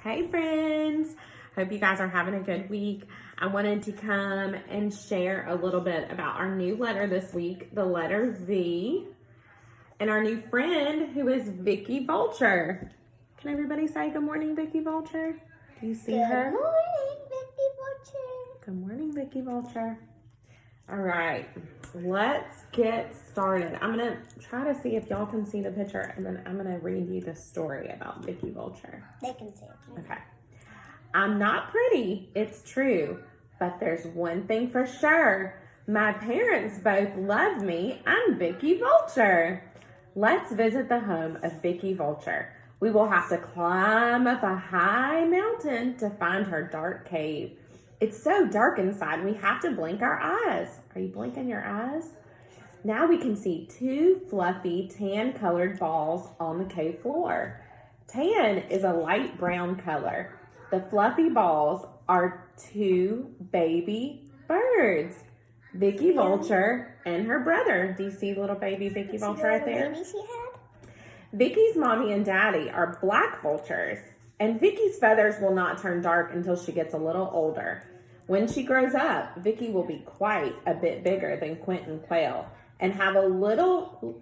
Hey friends, hope you guys are having a good week. I wanted to come and share a little bit about our new letter this week, the letter V, and our new friend who is Vicky Vulture. Can everybody say good morning, Vicky Vulture? Do you see her? Good morning, Vicky Vulture. Good morning, Vicky Vulture. All right, let's get started. I'm going to try to see if y'all can see the picture, and then I'm going to read you the story about Vicky Vulture. They can see it. Okay. I'm not pretty, it's true, but there's one thing for sure. My parents both love me. I'm Vicky Vulture. Let's visit the home of Vicky Vulture. We will have to climb up a high mountain to find her dark cave. It's so dark inside, we have to blink our eyes. Are you blinking your eyes? Now we can see two fluffy tan-colored balls on the cave floor. Tan is a light brown color. The fluffy balls are two baby birds, Vicky Vulture and her brother. Do you see little baby Vicky Vulture right there? Baby she had? Vicky's mommy and daddy are black vultures, and Vicky's feathers will not turn dark until she gets a little older. When she grows up, Vicky will be quite a bit bigger than Quentin Quail and have a little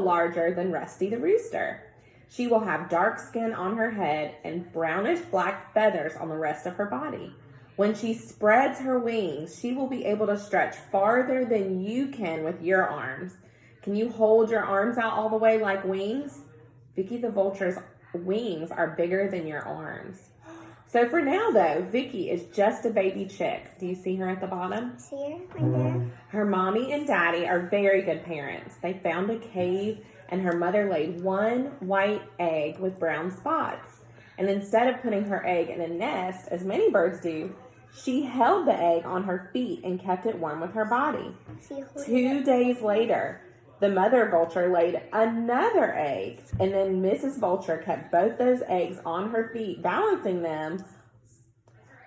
larger than Rusty the Rooster. She will have dark skin on her head and brownish black feathers on the rest of her body. When she spreads her wings, she will be able to stretch farther than you can with your arms. Can you hold your arms out all the way like wings? Vicky the Vulture's wings are bigger than your arms. So for now, though, Vicky is just a baby chick. Do you see her at the bottom? See her right there? Her mommy and daddy are very good parents. They found a cave, and her mother laid one white egg with brown spots. And instead of putting her egg in a nest, as many birds do, she held the egg on her feet and kept it warm with her body. 2 days later, the mother vulture laid another egg, and then Mrs. Vulture kept both those eggs on her feet, balancing them.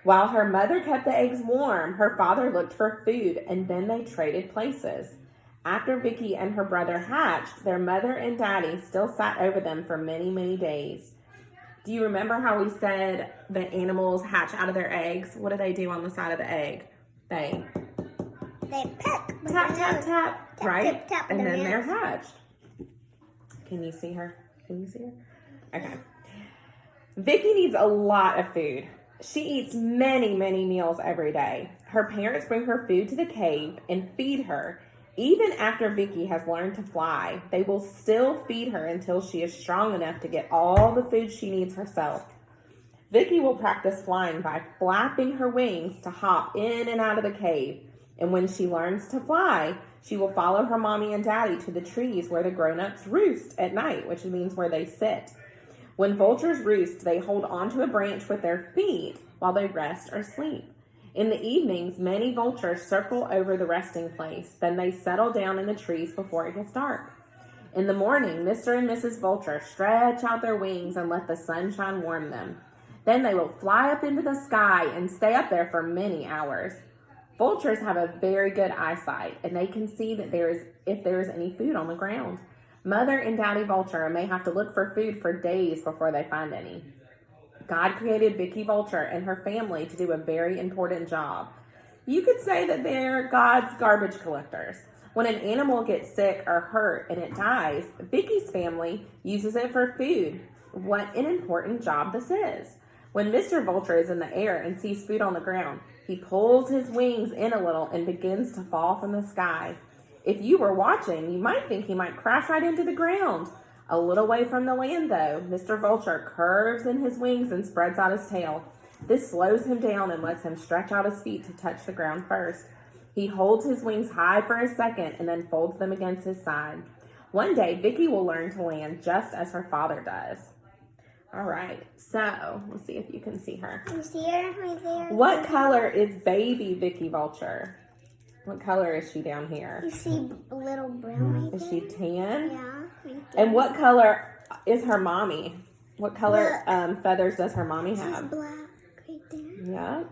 While her mother kept the eggs warm, her father looked for food, and then they traded places. After Vicky and her brother hatched, their mother and daddy still sat over them for many, many days. Do you remember how we said that animals hatch out of their eggs? What do they do on the side of the egg? They peck. tap, tap, tap, right? Tap, tap, and then yes. they're hatched. Can you see her? Can you see her? Okay. Vicky needs a lot of food. She eats many, many meals every day. Her parents bring her food to the cave and feed her. Even after Vicky has learned to fly, they will still feed her until she is strong enough to get all the food she needs herself. Vicky will practice flying by flapping her wings to hop in and out of the cave. And when she learns to fly, she will follow her mommy and daddy to the trees where the grown-ups roost at night, which means where they sit. When vultures roost, they hold onto a branch with their feet while they rest or sleep. In the evenings, many vultures circle over the resting place. Then they settle down in the trees before it gets dark. In the morning, Mr. and Mrs. Vulture stretch out their wings and let the sunshine warm them. Then they will fly up into the sky and stay up there for many hours. Vultures have a very good eyesight, and they can see that if there is any food on the ground. Mother and Daddy Vulture may have to look for food for days before they find any. God created Vicky Vulture and her family to do a very important job. You could say that they're God's garbage collectors. When an animal gets sick or hurt and it dies, Vicky's family uses it for food. What an important job this is. When Mr. Vulture is in the air and sees food on the ground, he pulls his wings in a little and begins to fall from the sky. If you were watching, you might think he might crash right into the ground. A little way from the land, though, Mr. Vulture curves in his wings and spreads out his tail. This slows him down and lets him stretch out his feet to touch the ground first. He holds his wings high for a second and then folds them against his side. One day, Vicky will learn to land just as her father does. All right, so let's see if you can see her. You see her right there? What color is baby Vicky Vulture? What color is she down here? You see a little brown right Is there? she tan? Yeah, right there. And what color is her mommy? What color feathers does her mommy She's have? black right there. Yeah.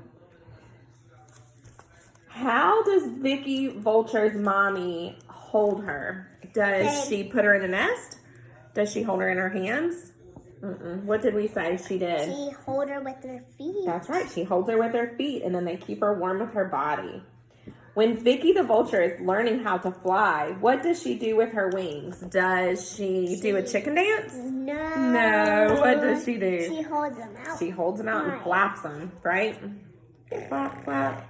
How does Vicky Vulture's mommy hold her? Does she put her in a nest? Does she hold her in her hands? What did we say she did? She hold her with her feet. That's right. She holds her with her feet, and then they keep her warm with her body. When Vicky the vulture is learning how to fly, what does she do with her wings? Does she do a chicken dance? No. What does she do? She holds them out. She holds them out and flaps them, right? Flap, flap.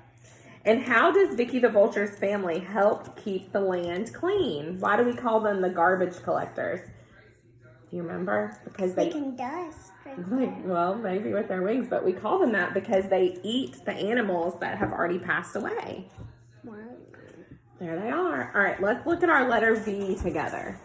And how does Vicky the vulture's family help keep the land clean? Why do we call them the garbage collectors? Do you remember? Because They can dust. well, maybe with their wings, but we call them that because they eat the animals that have already passed away. Wow. There they are. All right, let's look at our letter V together.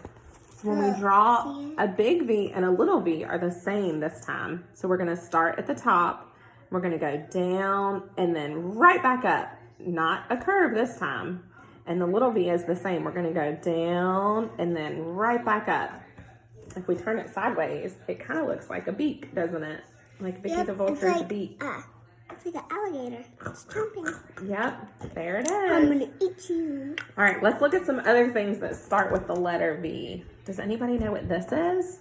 So when we draw a big V and a little v are the same this time. So we're going to start at the top. We're going to go down and then right back up. Not a curve this time. And the little v is the same. We're going to go down and then right back up. If we turn it sideways, it kind of looks like a beak, doesn't it? Like Vicky the vulture's beak. It's like an alligator. It's jumping. Yep, there it I'm is. gonna eat you. All right, let's look at some other things that start with the letter V. Does anybody know what this is?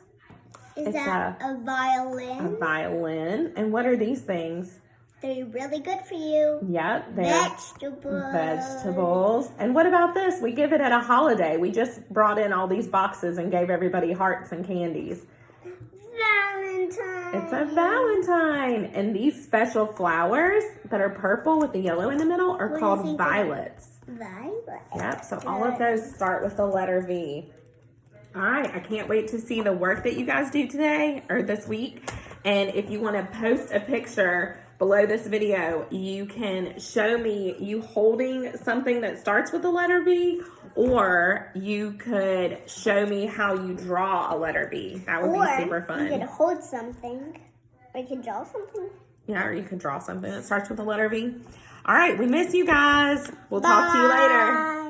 Is It's that a A violin? violin. And what are these things? They're really good for you. Yep, they're Vegetables. vegetables. And what about this? We give it at a holiday. We just brought in all these boxes and gave everybody hearts and candies. Valentine. It's a Valentine. And these special flowers that are purple with the yellow in the middle are What do you called think violets. Violet. Yep, so all of those start with the letter V. All right, I can't wait to see the work that you guys do today or this week. And if you want to post a picture below this video, you can show me you holding something that starts with the letter V, or you could show me how you draw a letter V. That would be super You fun. could hold something. Or you could draw something. Yeah, or you could draw something that starts with the letter V. All right, we miss you guys. We'll talk to you later. Bye.